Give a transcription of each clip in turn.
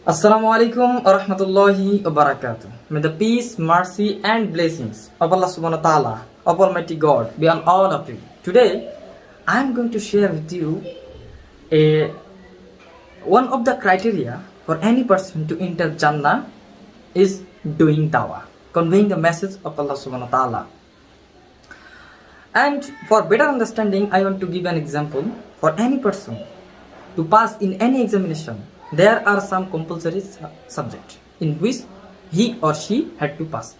Assalamu alaikum wa rahmatullahi wa barakatuh. May the peace, mercy and blessings of Allah subhanahu wa ta'ala, of Almighty God be on all of you. Today, I am going to share with you one of the criteria for any person to enter Jannah is doing Dawah, conveying the message of Allah subhanahu wa ta'ala. And for better understanding, I want to give an example. For any person to pass in any examination, there are some compulsory subjects in which he or she had to pass.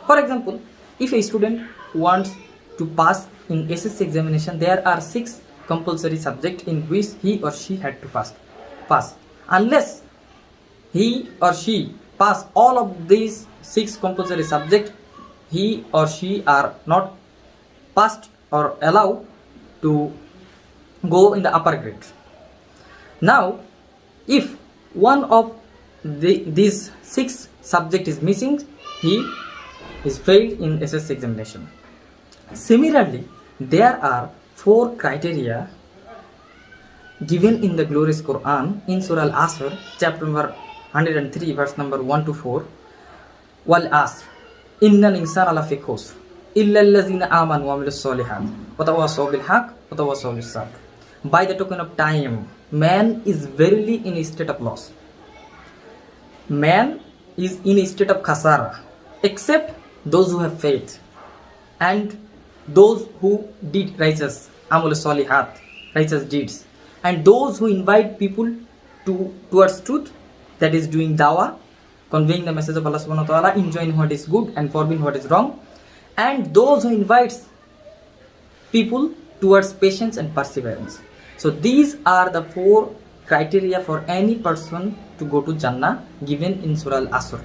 For example, if a student wants to pass in SSC examination, there are 6 compulsory subjects in which he or she had to pass. Unless he or she pass all of these 6 compulsory subjects, he or she are not passed or allowed to go in the upper grade. Now, if one of these 6 subjects is missing, he is failed in SSC examination. Similarly, there are 4 criteria given in the glorious Quran in Surah Al-Asr, chapter number 103, verse number 1 to 4. Wal asr, innal insana lafi khusr, illa allazina amanu wa amilus solihat, wa tawassaw bil haqq wa tawassaw bis sabr. By the token of time, man is verily in a state of loss. Man is in a state of khasara, except those who have faith and those who did righteous amul solihat, righteous deeds, and those who invite people towards truth, that is doing dawah, conveying the message of Allah subhanahu wa ta'ala, enjoying what is good and forbidding what is wrong, and those who invites people towards patience and perseverance. So these are the 4 criteria for any person to go to Jannah given in Surah Al-Asr.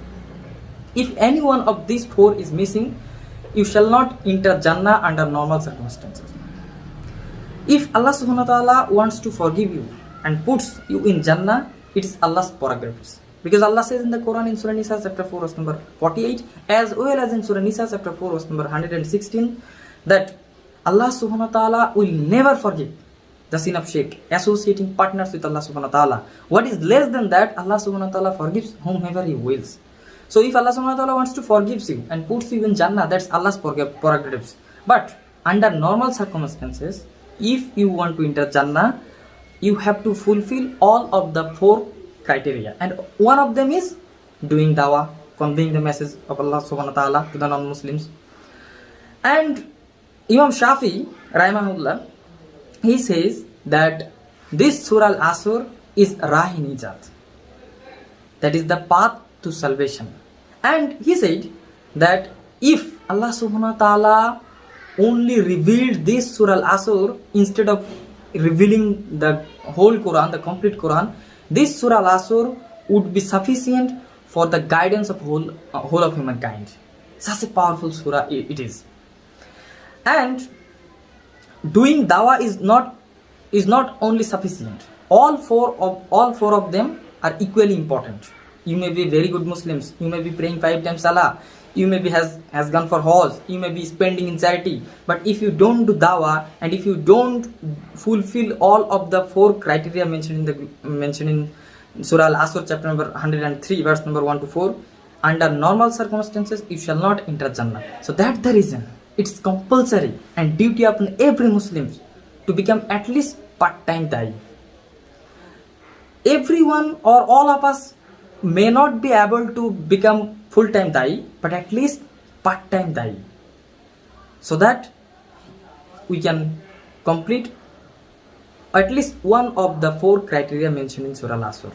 If any one of these 4 is missing, you shall not enter Jannah under normal circumstances. If Allah subhanahu wa ta'ala wants to forgive you and puts you in Jannah, it is Allah's prerogative. Because Allah says in the Quran in Surah Nisa chapter 4 verse number 48, as well as in Surah Nisa chapter 4 verse number 116, that Allah subhanahu wa ta'ala will never forgive the sin of shirk, associating partners with Allah subhanahu wa ta'ala. What is less than that, Allah subhanahu wa ta'ala forgives whomever He wills. So if Allah subhanahu wa ta'ala wants to forgive you and puts you in Jannah, that's Allah's prerogatives. But under normal circumstances, if you want to enter Jannah, you have to fulfill all of the 4 criteria. And one of them is doing dawah, conveying the message of Allah subhanahu wa ta'ala to the non-Muslims. And Imam Shafi, rahimahullah, he says that this Surah Al-Asr is Rahi Nijat, that is the path to salvation. And he said that if Allah subhanahu wa ta'ala only revealed this Surah Al-Asr instead of revealing the whole Quran, the complete Quran, this Surah Al-Asr would be sufficient for the guidance of whole of humankind. Such a powerful surah it is. And doing dawah is not only sufficient. All four of them are equally important. You may be very good Muslims, you may be praying 5 times salah, you may be has gone for hajj, you may be spending in charity, but if you don't do dawah and if you don't fulfill all of the 4 criteria mentioned in Surah Al-Asr chapter number 103 verse number 1 to 4, under normal circumstances you shall not enter Jannah. So that's the reason it's compulsory and duty upon every Muslim to become at least part-time da'i. Everyone or all of us may not be able to become full-time da'i, but at least part-time da'i, so that we can complete at least one of the 4 criteria mentioned in Surah Al-Asr.